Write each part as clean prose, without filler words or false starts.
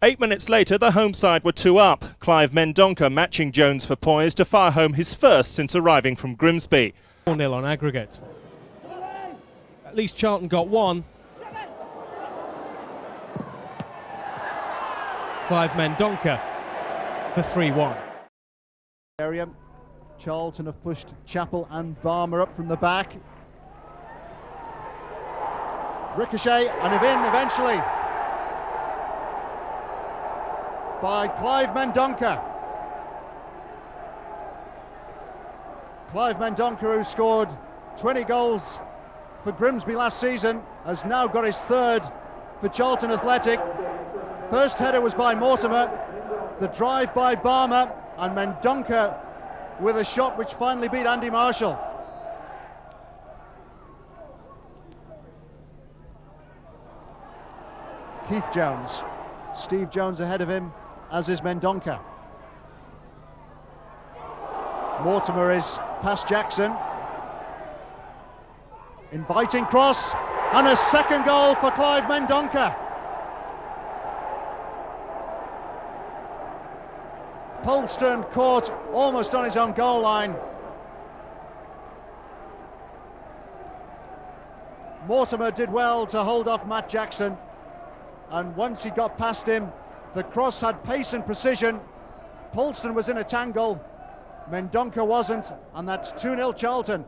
8 minutes later, the home side were 2 up. Clive Mendonca matching Jones for poise to fire home his first since arriving from Grimsby. 4-0 on aggregate. At least Charlton got one. Clive Mendonca for 3-1. Area. Charlton have pushed Chappell and Barmer up from the back. Ricochet and in eventually by Clive Mendonca. Clive Mendonca, who scored 20 goals for Grimsby last season, has now got his third for Charlton Athletic. First header was by Mortimer, the drive by Barmer, and Mendonca with a shot which finally beat Andy Marshall. Keith Jones, Steve Jones ahead of him, as is Mendonca. Mortimer is past Jackson. Inviting cross, and a second goal for Clive Mendonca. Polston caught almost on his own goal line. Mortimer did well to hold off Matt Jackson, and once he got past him, the cross had pace and precision. Polston was in a tangle, Mendonca wasn't, and that's 2-0 Charlton.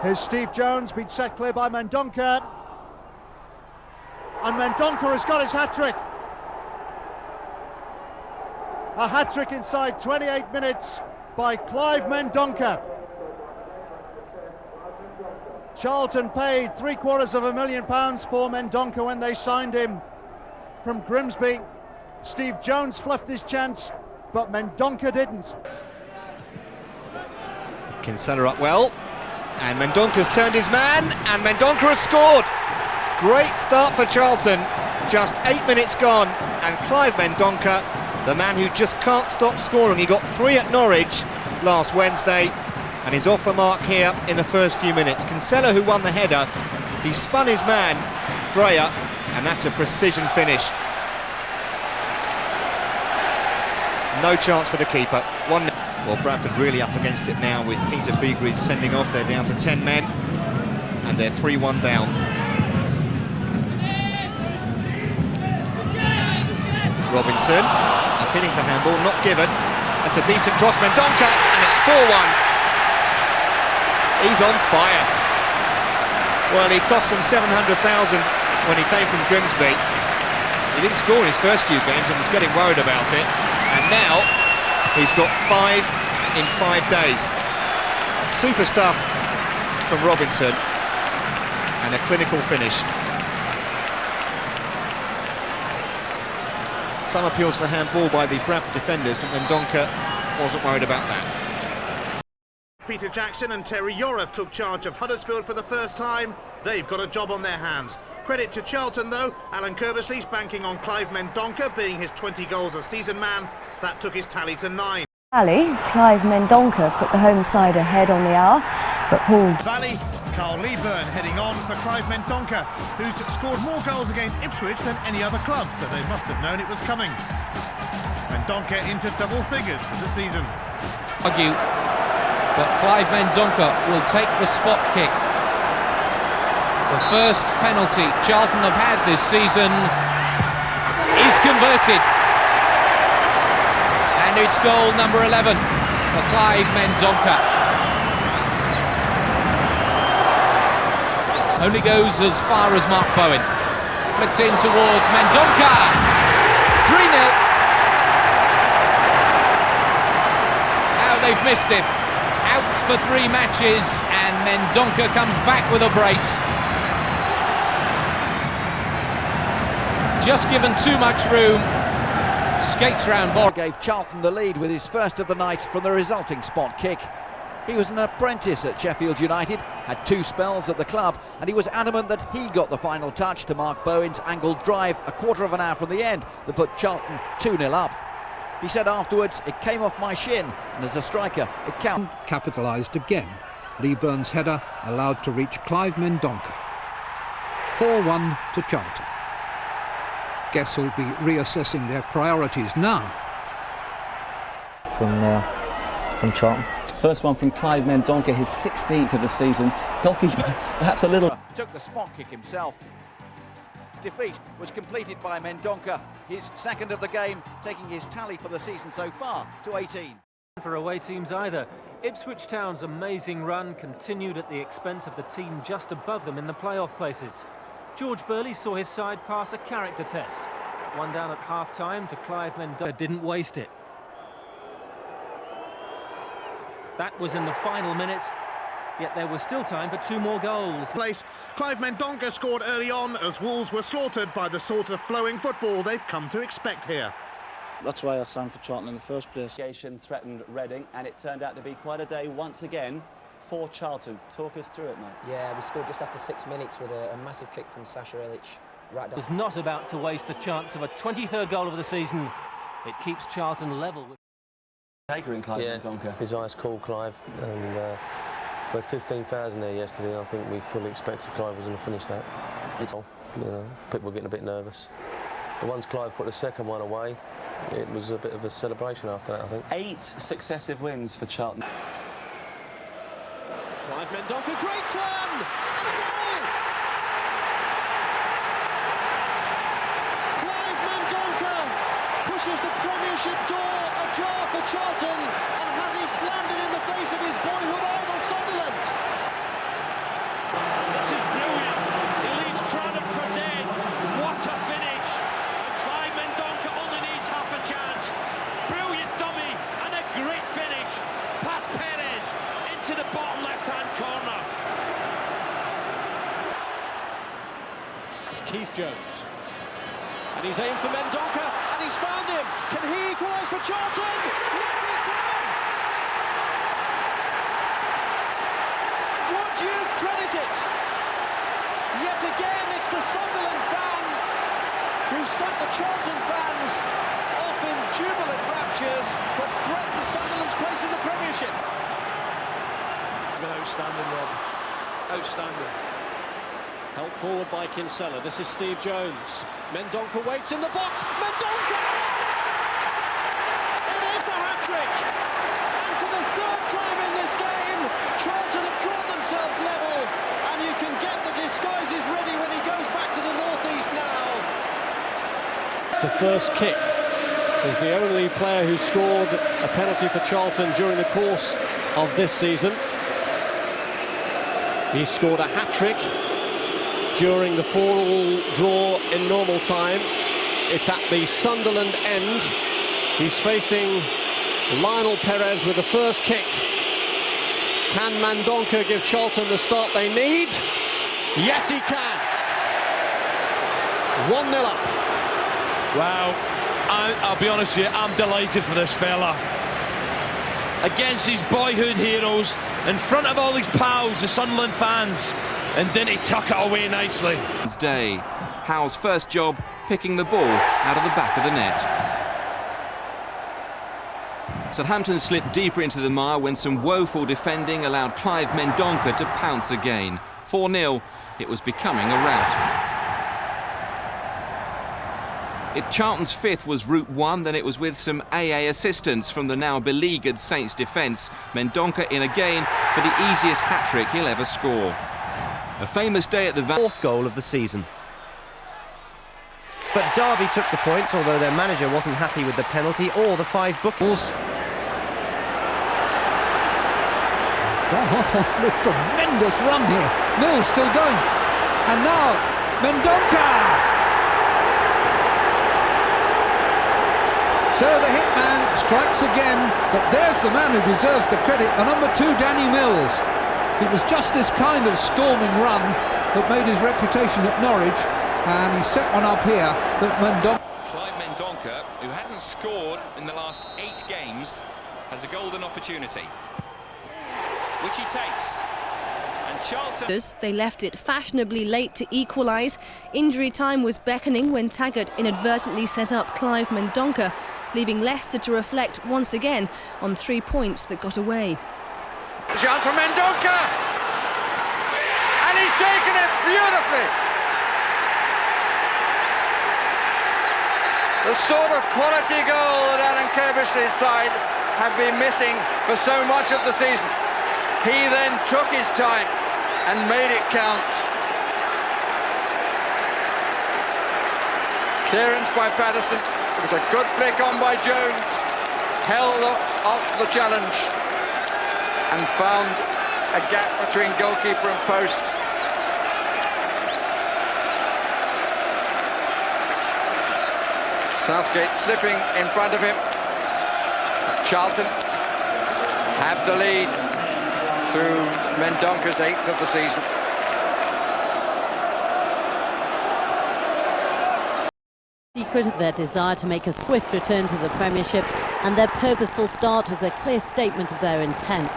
Here's Steve Jones, been set clear by Mendonca, and Mendonca has got his hat-trick. A hat-trick inside 28 minutes by Clive Mendonca. Charlton paid £750,000 for Mendonca when they signed him from Grimsby. Steve Jones fluffed his chance, but Mendonca didn't. Kinsella up well, and Mendonca's turned his man, and Mendonca has scored. Great start for Charlton, just 8 minutes gone, and Clive Mendonca, the man who just can't stop scoring. He got 3 at Norwich last Wednesday, and he's off the mark here in the first few minutes. Kinsella, who won the header, he spun his man, Dreyer, and that's a precision finish. No chance for the keeper. 1-0. Well, Bradford really up against it now with Peter Beagridge sending off. They're down to 10 men, and they're 3-1 down. Robinson, appealing for handball, not given. That's a decent cross, Mendonca, and it's 4-1. He's on fire. Well, he cost them $700,000 when he came from Grimsby. He didn't score in his first few games and was getting worried about it. And now he's got 5 in 5 days. Super stuff from Robinson, and a clinical finish. Some appeals for handball by the Bradford defenders, but Mendonca wasn't worried about that. Peter Jackson and Terry Yorev took charge of Huddersfield for the first time. They've got a job on their hands. Credit to Charlton though. Alan Kerbersley's banking on Clive Mendonca being his 20 goals a season man. That took his tally to 9. Clive Mendonca put the home side ahead on the hour, but Paul Valley, Carl Leeburn heading on for Clive Mendonca, who's scored more goals against Ipswich than any other club, so they must have known it was coming. Mendonca into double figures for the season. But Clive Mendonca will take the spot kick. The first penalty Charlton have had this season is converted. And it's goal number 11 for Clive Mendonca. Only goes as far as Mark Bowen. Flicked in towards Mendonca. 3-0. Now they've missed him. Out for 3 matches, and Mendonca comes back with a brace. Just given too much room, skates round ball. Gave Charlton the lead with his first of the night from the resulting spot kick. He was an apprentice at Sheffield United, had 2 spells at the club, and he was adamant that he got the final touch to Mark Bowen's angled drive a quarter of an hour from the end that put Charlton 2-0 up. He said afterwards, it came off my shin, and as a striker, it counted. Capitalised again. Leeburn's header allowed to reach Clive Mendonca. 4-1 to Charlton. Guests will be reassessing their priorities now. From Charlton. First one from Clive Mendonca, his 16th of the season. Goalkeeper perhaps a little... Took the spot kick himself. Defeat was completed by Mendonca, his second of the game, taking his tally for the season so far to 18. For away teams either. Ipswich Town's amazing run continued at the expense of the team just above them in the playoff places. George Burley saw his side pass a character test. One down at half-time to Clive Mendonca. Didn't waste it. That was in the final minute, yet there was still time for 2 more goals. Clive Mendonca scored early on as Wolves were slaughtered by the sort of flowing football they've come to expect here. That's why I signed for Charlton in the first place. Threatened Reading, and it turned out to be quite a day once again for Charlton. Talk us through it, mate. Yeah, we scored just after 6 minutes with a massive kick from Sasha Ilic. Right down. Was not about to waste the chance of a 23rd goal of the season. It keeps Charlton level with... In Clive Mendonca. His eyes cool, Clive, and we had 15,000 there yesterday, and I think we fully expected Clive was going to finish that. People were getting a bit nervous. But once Clive put the second one away, it was a bit of a celebration after that, I think. 8 successive wins for Charlton. Clive Mendonca, great turn! And a goal! Clive Mendonca pushes the Premiership door ajar for Charlton, and has he slammed it in the face of his boyhood idol Sunderland? This is brilliant. He leaves Craddock for dead. What a finish! And Clive Mendonca only needs half a chance. Brilliant dummy and a great finish. Past Perez into the bottom left-hand corner. Keith Jones. And he's aimed for Mendonca, and he's found him. Can he equalise for Charlton? Yes, he can! Would you credit it? Yet again, it's the Sunderland fan who sent the Charlton fans off in jubilant raptures, but threatened Sunderland's place in the Premiership. Outstanding, Rob. Outstanding. Help forward by Kinsella. This is Steve Jones. Mendonca waits in the box. Mendonca! It is the hat-trick! And for the 3rd time in this game, Charlton have drawn themselves level, and you can get the disguises ready when he goes back to the northeast now. The first kick is the only player who scored a penalty for Charlton during the course of this season. He scored a hat-trick during the 4-all draw in normal time. It's at the Sunderland end. He's facing Lionel Perez with the first kick. Can Mendonca give Charlton the start they need? Yes, he can. 1-0 up. Wow, I'll be honest with you, I'm delighted for this fella. Against his boyhood heroes, in front of all his pals, the Sunderland fans, and didn't he tuck it away nicely? Day. Howe's first job, picking the ball out of the back of the net. Southampton slipped deeper into the mire when some woeful defending allowed Clive Mendonca to pounce again. 4-0, it was becoming a rout. If Charlton's 5th was Route 1, then it was with some AA assistance from the now beleaguered Saints defence. Mendonca in again for the easiest hat-trick he'll ever score. A famous day at the 4th goal of the season. But Derby took the points, although their manager wasn't happy with the penalty or the 5 bookings. Gone off on a tremendous run here. Mills still going. And now, Mendonca! So the hitman strikes again, but there's the man who deserves the credit, the number 2, Danny Mills. It was just this kind of storming run that made his reputation at Norwich, and he set one up here that Mendonca... Clive Mendonca, who hasn't scored in the last 8 games, has a golden opportunity, which he takes. And Charlton... They left it fashionably late to equalise. Injury time was beckoning when Taggart inadvertently set up Clive Mendonca, leaving Leicester to reflect once again on 3 points that got away. Shot from Mendonca! And he's taken it beautifully! The sort of quality goal that Alan Kirbysley's side have been missing for so much of the season. He then took his time and made it count. Clearance by Patterson. It was a good flick on by Jones. Held off the challenge and found a gap between goalkeeper and post. Southgate slipping in front of him. Charlton have the lead through Mendonca's 8th of the season. Secret of their desire to make a swift return to the Premiership, and their purposeful start was a clear statement of their intent.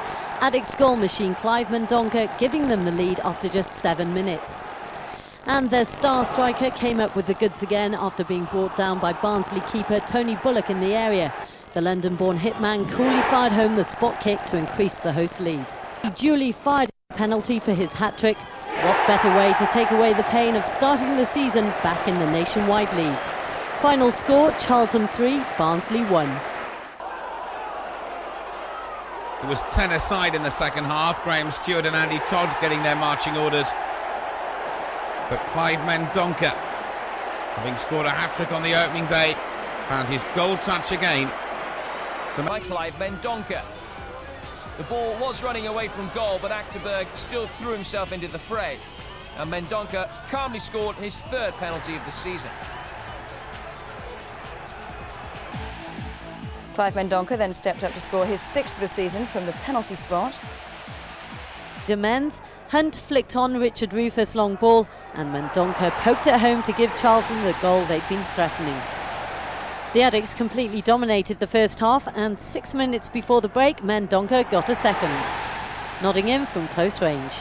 Addicks goal machine Clive Mendonca giving them the lead after just 7 minutes. And their star striker came up with the goods again after being brought down by Barnsley keeper Tony Bullock in the area. The London-born hitman coolly fired home the spot kick to increase the host lead. He duly fired a penalty for his hat-trick. What better way to take away the pain of starting the season back in the nationwide league? Final score, Charlton 3, Barnsley 1. It was 10-a-side in the second half. Graham Stewart and Andy Todd getting their marching orders. But Clive Mendonca, having scored a hat-trick on the opening day, found his goal touch again. By Clive Mendonca. The ball was running away from goal, but Achterberg still threw himself into the fray. And Mendonca calmly scored his 3rd penalty of the season. Clive Mendonca then stepped up to score his 6th of the season from the penalty spot. The men's, Hunt flicked on Richard Rufus' long ball, and Mendonca poked it home to give Charlton the goal they'd been threatening. The Addicks completely dominated the first half, and 6 minutes before the break, Mendonca got a second, nodding in from close range.